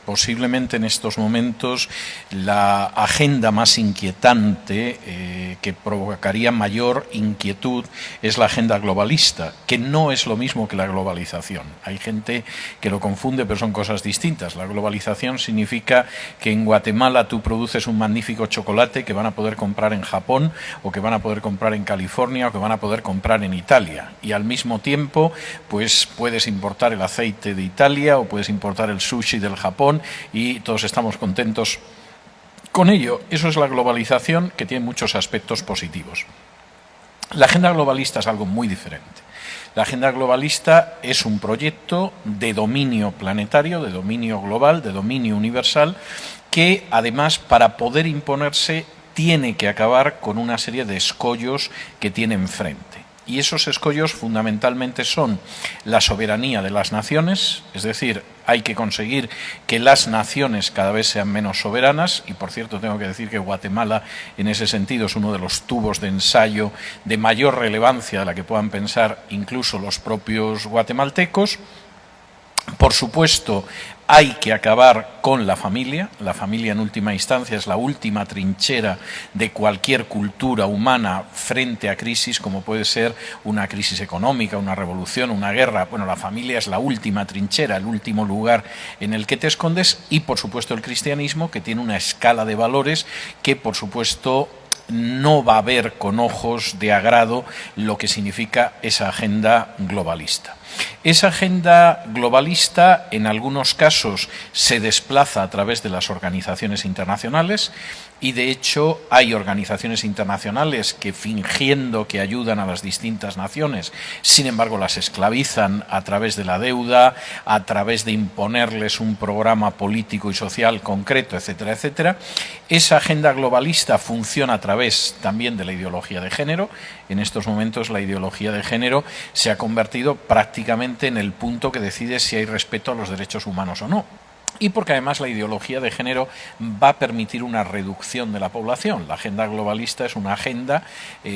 posiblemente en estos momentos la agenda más inquietante que provocaría mayor inquietud es la agenda globalista, que no es lo mismo que la globalización. Hay gente que lo confunde, pero son cosas distintas. La globalización significa que en Guatemala tú produces un magnífico chocolate que van a poder comprar en Japón, o que van a poder comprar en California, o que van a poder comprar en Italia. Y al mismo tiempo, pues puedes importar el aceite de Italia o puedes importar el sushi del Japón y todos estamos contentos con ello. Eso es la globalización, que tiene muchos aspectos positivos. La agenda globalista es algo muy diferente. La agenda globalista es un proyecto de dominio planetario, de dominio global, de dominio universal, que además, para poder imponerse, tiene que acabar con una serie de escollos que tiene enfrente. Y esos escollos fundamentalmente son la soberanía de las naciones, es decir, hay que conseguir que las naciones cada vez sean menos soberanas, y por cierto tengo que decir que Guatemala en ese sentido es uno de los tubos de ensayo de mayor relevancia de la que puedan pensar incluso los propios guatemaltecos. Por supuesto, hay que acabar con la familia. La familia en última instancia es la última trinchera de cualquier cultura humana frente a crisis, como puede ser una crisis económica, una revolución, una guerra. Bueno, la familia es la última trinchera, el último lugar en el que te escondes, y por supuesto el cristianismo, que tiene una escala de valores que por supuesto no va a ver con ojos de agrado lo que significa esa agenda globalista. Esa agenda globalista en algunos casos se desplaza a través de las organizaciones internacionales, y de hecho hay organizaciones internacionales que, fingiendo que ayudan a las distintas naciones, sin embargo las esclavizan a través de la deuda, a través de imponerles un programa político y social concreto, etcétera, etcétera. Esa agenda globalista funciona a través también de la ideología de género. En estos momentos la ideología de género se ha convertido prácticamente en el punto que decide si hay respeto a los derechos humanos o no. Y porque además la ideología de género va a permitir una reducción de la población. La agenda globalista es una agenda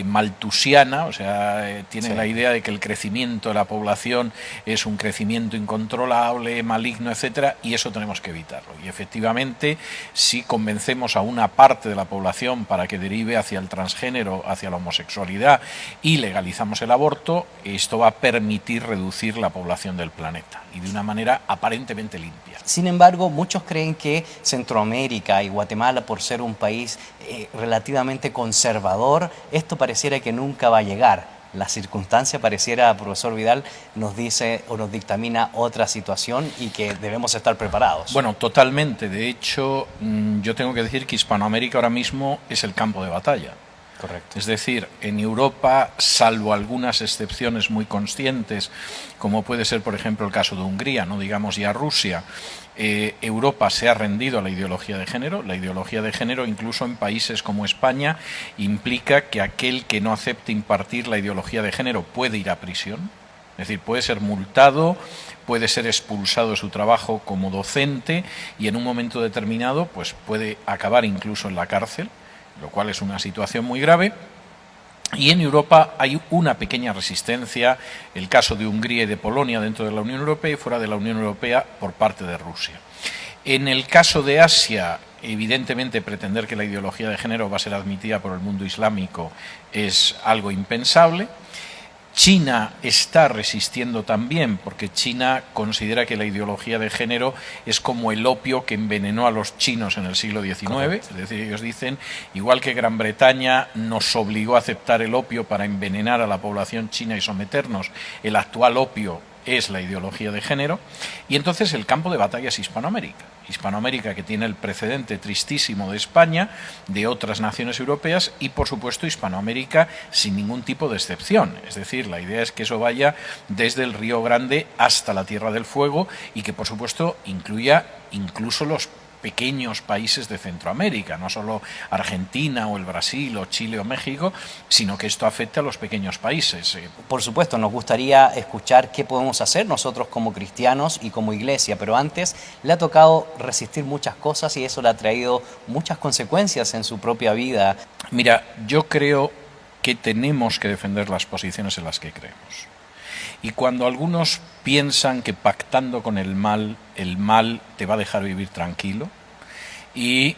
malthusiana, o sea, tiene la idea de que el crecimiento de la población es un crecimiento incontrolable, maligno, etcétera, y eso tenemos que evitarlo. Y efectivamente, si convencemos a una parte de la población para que derive hacia el transgénero, hacia la homosexualidad, y legalizamos el aborto, esto va a permitir reducir la población del planeta, y de una manera aparentemente limpia. Sin embargo, muchos creen que Centroamérica y Guatemala, por ser un país relativamente conservador, esto pareciera que nunca va a llegar. La circunstancia pareciera, profesor Vidal, nos dice o nos dictamina otra situación y que debemos estar preparados. Bueno, totalmente. De hecho, yo tengo que decir que Hispanoamérica ahora mismo es el campo de batalla. Correcto. Es decir, en Europa, salvo algunas excepciones muy conscientes, como puede ser, por ejemplo, el caso de Hungría, no digamos ya Rusia, Europa se ha rendido a la ideología de género. La ideología de género, incluso en países como España, implica que aquel que no acepte impartir la ideología de género puede ir a prisión. Es decir, puede ser multado, puede ser expulsado de su trabajo como docente, y en un momento determinado pues puede acabar incluso en la cárcel, lo cual es una situación muy grave. Y en Europa hay una pequeña resistencia, el caso de Hungría y de Polonia dentro de la Unión Europea y fuera de la Unión Europea por parte de Rusia. En el caso de Asia, evidentemente pretender que la ideología de género va a ser admitida por el mundo islámico es algo impensable. China está resistiendo también, porque China considera que la ideología de género es como el opio que envenenó a los chinos en el siglo XIX. Correcto. Es decir, ellos dicen, igual que Gran Bretaña nos obligó a aceptar el opio para envenenar a la población china y someternos, el actual opio es la ideología de género. Y entonces el campo de batalla es Hispanoamérica. Hispanoamérica, que tiene el precedente tristísimo de España, de otras naciones europeas, y por supuesto Hispanoamérica sin ningún tipo de excepción. Es decir, la idea es que eso vaya desde el Río Grande hasta la Tierra del Fuego, y que por supuesto incluya incluso los pequeños países de Centroamérica, no solo Argentina o el Brasil o Chile o México, sino que esto afecte a los pequeños países. Por supuesto, nos gustaría escuchar qué podemos hacer nosotros como cristianos y como iglesia, pero antes le ha tocado resistir muchas cosas y eso le ha traído muchas consecuencias en su propia vida. Mira, yo creo que tenemos que defender las posiciones en las que creemos. Y cuando algunos piensan que pactando con el mal te va a dejar vivir tranquilo, y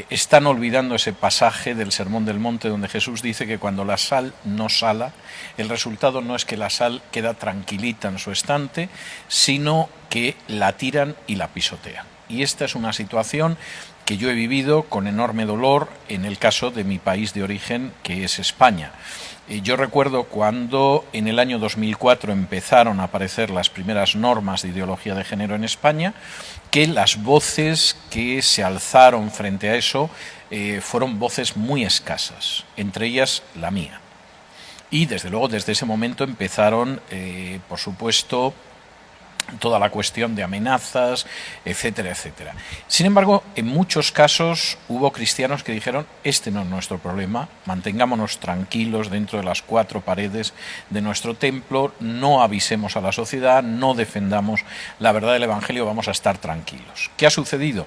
están olvidando ese pasaje del Sermón del Monte donde Jesús dice que cuando la sal no sala, el resultado no es que la sal queda tranquilita en su estante, sino que la tiran y la pisotean. Y esta es una situación que yo he vivido con enorme dolor en el caso de mi país de origen, que es España. Yo recuerdo cuando en el año 2004 empezaron a aparecer las primeras normas de ideología de género en España, que las voces que se alzaron frente a eso fueron voces muy escasas, entre ellas la mía. Y desde luego desde ese momento empezaron, por supuesto, toda la cuestión de amenazas, etcétera, etcétera. Sin embargo, en muchos casos hubo cristianos que dijeron, este no es nuestro problema, mantengámonos tranquilos dentro de las 4 paredes de nuestro templo, no avisemos a la sociedad, no defendamos la verdad del Evangelio, vamos a estar tranquilos. ¿Qué ha sucedido?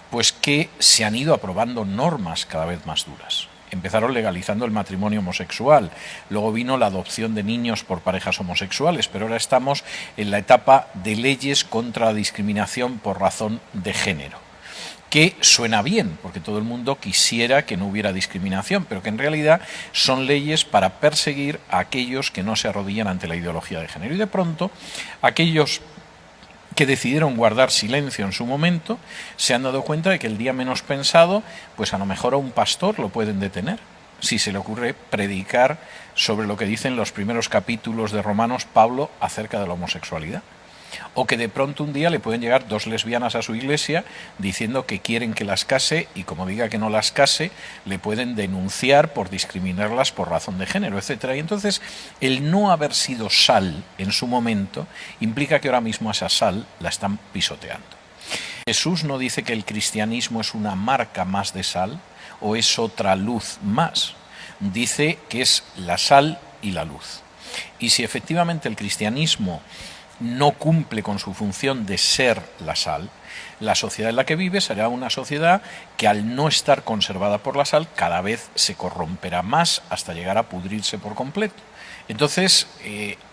Pues que se han ido aprobando normas cada vez más duras. Empezaron legalizando el matrimonio homosexual, luego vino la adopción de niños por parejas homosexuales, pero ahora estamos en la etapa de leyes contra la discriminación por razón de género, que suena bien, porque todo el mundo quisiera que no hubiera discriminación, pero que en realidad son leyes para perseguir a aquellos que no se arrodillan ante la ideología de género. Y de pronto, aquellos que decidieron guardar silencio en su momento, se han dado cuenta de que el día menos pensado, pues a lo mejor a un pastor lo pueden detener, si se le ocurre predicar sobre lo que dicen los primeros capítulos de Romanos Pablo acerca de la homosexualidad. O que de pronto un día le pueden llegar 2 lesbianas a su iglesia diciendo que quieren que las case y como diga que no las case, le pueden denunciar por discriminarlas por razón de género, etcétera. Y entonces el no haber sido sal en su momento implica que ahora mismo esa sal la están pisoteando. Jesús no dice que el cristianismo es una marca más de sal o es otra luz más. Dice que es la sal y la luz. Y si efectivamente el cristianismo no cumple con su función de ser la sal, la sociedad en la que vive será una sociedad que al no estar conservada por la sal cada vez se corromperá más hasta llegar a pudrirse por completo. Entonces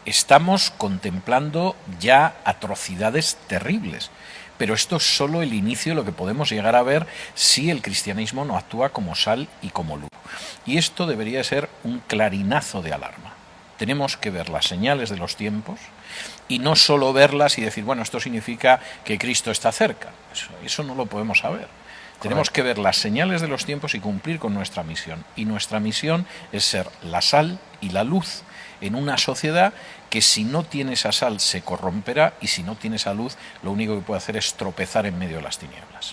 estamos contemplando ya atrocidades terribles, pero esto es solo el inicio de lo que podemos llegar a ver si el cristianismo no actúa como sal y como luz. Y esto debería ser un clarinazo de alarma. Tenemos que ver las señales de los tiempos y no solo verlas y decir, bueno, esto significa que Cristo está cerca. Eso no lo podemos saber. Correcto. Tenemos que ver las señales de los tiempos y cumplir con nuestra misión. Y nuestra misión es ser la sal y la luz en una sociedad que si no tiene esa sal se corromperá y si no tiene esa luz lo único que puede hacer es tropezar en medio de las tinieblas.